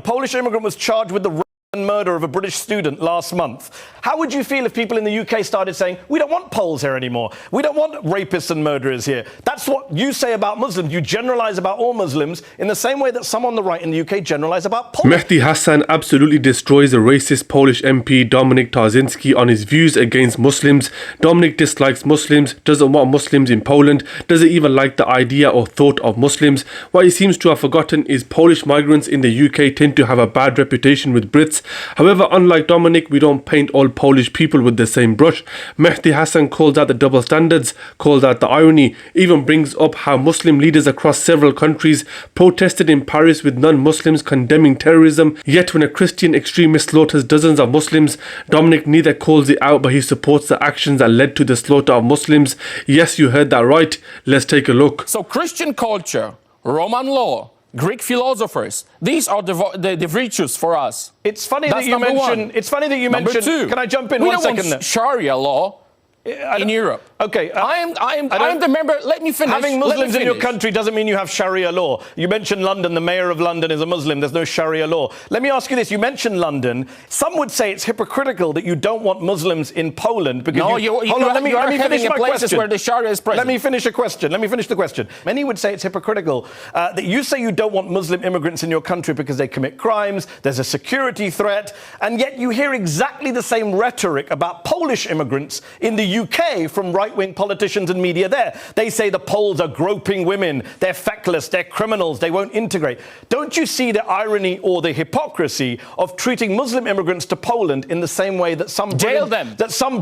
A Polish immigrant was charged with the rape and murder of a British student last month. How would you feel if people in the UK started saying, we don't want Poles here anymore, we don't want rapists and murderers here? That's what you say about Muslims. You generalize about all Muslims in the same way that some on the right in the UK generalize about Poles. Mehdi Hasan absolutely destroys a racist Polish MP, Dominik Tarczynski, on his views against Muslims. Dominik dislikes Muslims, doesn't want Muslims in Poland, doesn't even like the idea or thought of Muslims. What he seems to have forgotten is Polish migrants in the UK tend to have a bad reputation with Brits. However, unlike Dominik, we don't paint all Polish people with the same brush. Mehdi Hasan calls out the double standards, calls out the irony, even brings up how Muslim leaders across several countries protested in Paris with non-Muslims condemning terrorism. Yet when a Christian extremist slaughters dozens of Muslims, Dominik neither calls it out but he supports the actions that led to the slaughter of Muslims. Yes, you heard that right. Let's take a look. So Christian culture, Roman law, Greek philosophers, these are the virtues for us. It's funny that you mention. It's funny that you mention. Can I jump in 1 second? We don't want Sharia law in Europe. Okay, I am the member. Let me finish. Having Muslims in your country doesn't mean you have Sharia law. You mentioned London. The mayor of London is a Muslim. There's no Sharia law. Let me ask you this. You mentioned London. Some would say it's hypocritical that you don't want Muslims in Poland because hold on. Let me finish my question. Where the Sharia is present. Let me finish a question. Let me finish the question. Many would say it's hypocritical that you say you don't want Muslim immigrants in your country because they commit crimes. There's a security threat, and yet you hear exactly the same rhetoric about Polish immigrants in the UK from right-wing politicians and media there. They say the Poles are groping women, they're feckless, they're criminals, they won't integrate. Don't you see the irony or the hypocrisy of treating Muslim immigrants to Poland in the same way that some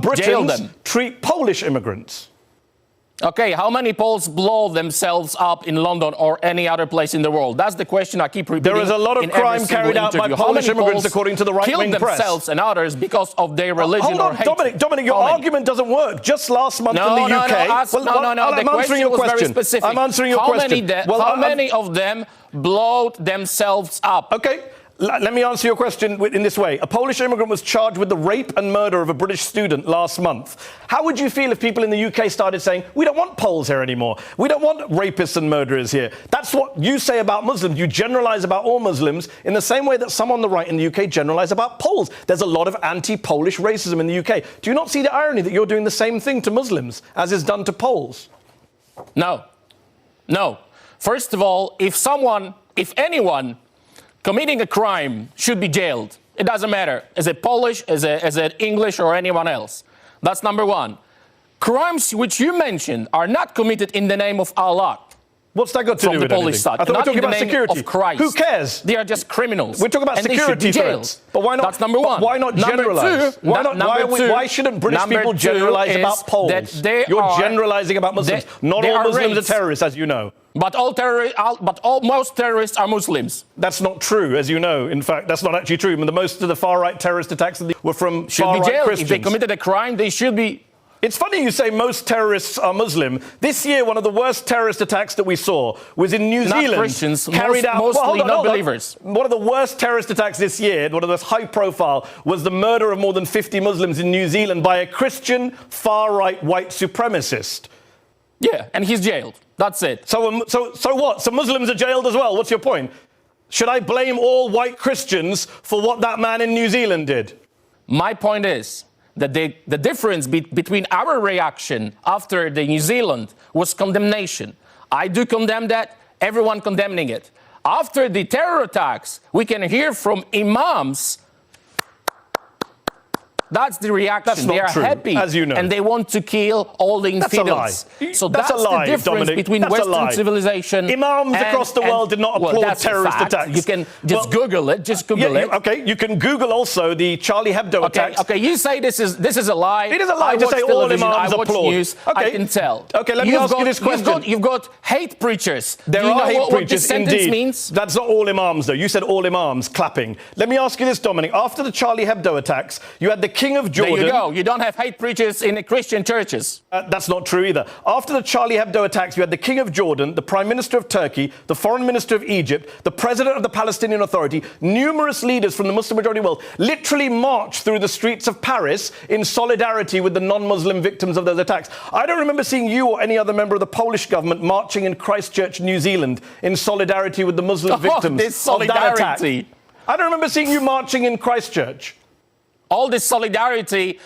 Britons treat Polish immigrants? Okay, how many Poles blow themselves up in London or any other place in the world? That's the question I keep repeating. There is a lot of crime carried out by Polish immigrants, according to the right-wing press. Killed themselves and others because of their religion or hate. Dominic, your argument doesn't work. Just last month in the UK... No. The question was very specific. I'm answering your question. How many of them blowed themselves up? Okay. Let me answer your question in this way. A Polish immigrant was charged with the rape and murder of a British student last month. How would you feel if people in the UK started saying, we don't want Poles here anymore, we don't want rapists and murderers here? That's what you say about Muslims. You generalize about all Muslims in the same way that some on the right in the UK generalize about Poles. There's a lot of anti-Polish racism in the UK. Do you not see the irony that you're doing the same thing to Muslims as is done to Poles? No. First of all, if anyone committing a crime should be jailed. It doesn't matter. Is it Polish, is it English, or anyone else? That's number one. Crimes which you mentioned are not committed in the name of Allah. What's that got to do with Polish side? I thought we were talking about security. Of Christ. Who cares? They are just criminals. We're talking about security threats. But why not? That's number one. Why not generalize? Why shouldn't British people generalize about Poles? You're generalizing about Muslims. Not all Muslims are terrorists, as you know. But most terrorists are Muslims. That's not true, as you know. In fact, that's not actually true. Most of the far-right terrorist attacks were from far-right Christians. If they committed a crime, they should be... It's funny you say most terrorists are Muslim. This year, one of the worst terrorist attacks that we saw was in New Zealand. Not Christians, mostly non-believers. One of the worst terrorist attacks this year, one of the most high-profile, was the murder of more than 50 Muslims in New Zealand by a Christian far-right white supremacist. Yeah, and he's jailed. That's it. So what? So Muslims are jailed as well? What's your point? Should I blame all white Christians for what that man in New Zealand did? My point is that the difference between our reaction after the New Zealand was condemnation. I do condemn that, everyone condemning it. After the terror attacks, we can hear from imams. That's the reaction. That's not they are true, happy, as you know. and they want to kill all the infidels. So that's a lie, the difference between Western civilization. Imams across the world did not applaud terrorist attacks. You can just Google it. Just Google it. Okay, you can Google also the Charlie Hebdo attacks. Okay, you say this is a lie. It is a lie to say all imams applaud. News, I can tell. Okay, let me ask you this question. You've got hate preachers. There are hate preachers, indeed. Means? That's not all imams, though. You said all imams clapping. Let me ask you this, Dominik. After the Charlie Hebdo attacks, you had the King of Jordan. There you go. You don't have hate preachers in the Christian churches. That's not true either. After the Charlie Hebdo attacks, you had the King of Jordan, the Prime Minister of Turkey, the Foreign Minister of Egypt, the President of the Palestinian Authority, numerous leaders from the Muslim-majority world literally marched through the streets of Paris in solidarity with the non-Muslim victims of those attacks. I don't remember seeing you or any other member of the Polish government marching in Christchurch, New Zealand, in solidarity with the Muslim victims this of that attack. I don't remember seeing you marching in Christchurch. All this solidarity,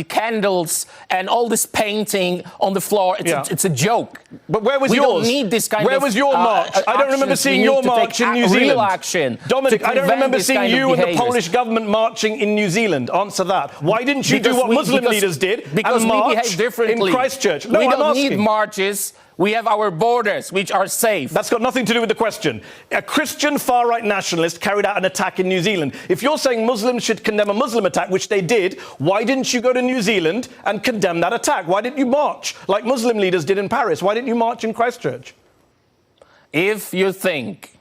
candles, and all this painting on the floor, it's a joke. But where was we yours? We don't need this kind where of was your march? I don't remember seeing your march in New Zealand. Real action. Dominik, I don't remember seeing you and the Polish government marching in New Zealand. Answer that. Why didn't you do what Muslim leaders did because and march we behave differently in Christchurch? No, we don't I'm asking. need marches. We have our borders, which are safe. That's got nothing to do with the question. A Christian far-right nationalist carried out an attack in New Zealand. If you're saying Muslims should condemn a Muslim attack, which they did, why didn't you go to New Zealand and condemn that attack? Why didn't you march like Muslim leaders did in Paris? Why didn't you march in Christchurch? If you think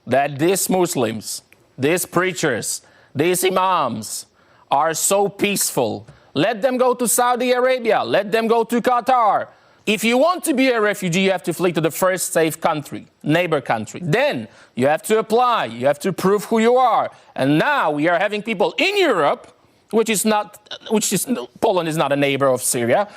that these Muslims, these preachers, these imams are so peaceful, let them go to Saudi Arabia, let them go to Qatar. If you want to be a refugee, you have to flee to the first safe country, neighbor country. Then you have to apply, you have to prove who you are. And now we are having people in Europe, Poland is not a neighbor of Syria,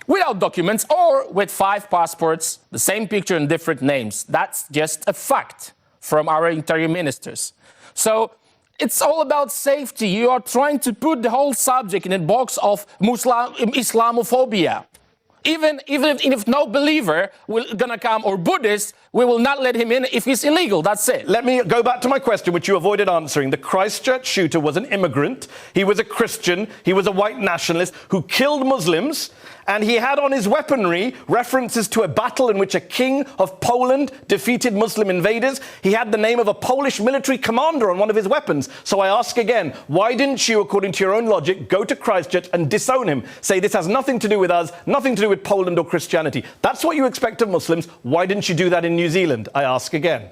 without documents or with 5 passports, the same picture and different names. That's just a fact from our interior ministers. So it's all about safety. You are trying to put the whole subject in a box of Islamophobia. Even if no believer will gonna come, or Buddhist, we will not let him in if he's illegal. That's it. Let me go back to my question, which you avoided answering. The Christchurch shooter was an immigrant. He was a Christian. He was a white nationalist who killed Muslims. And he had on his weaponry references to a battle in which a king of Poland defeated Muslim invaders. He had the name of a Polish military commander on one of his weapons. So I ask again, why didn't you, according to your own logic, go to Christchurch and disown him? Say this has nothing to do with us, nothing to do with Poland or Christianity. That's what you expect of Muslims. Why didn't you do that in New Zealand? I ask again.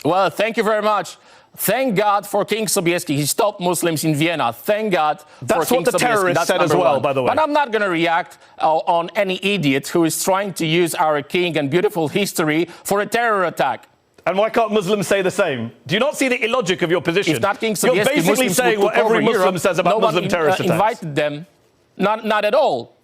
Well, thank you very much. Thank God for King Sobieski. He stopped Muslims in Vienna. Thank God for King Sobieski. That's what the terrorists said as well, by the way. But I'm not going to react on any idiot who is trying to use our king and beautiful history for a terror attack. And why can't Muslims say the same? Do you not see the illogic of your position? If not King Sobieski, you're basically Muslims saying what every Muslim Europe, says about Muslim terrorist attacks. Invited them. Not at all.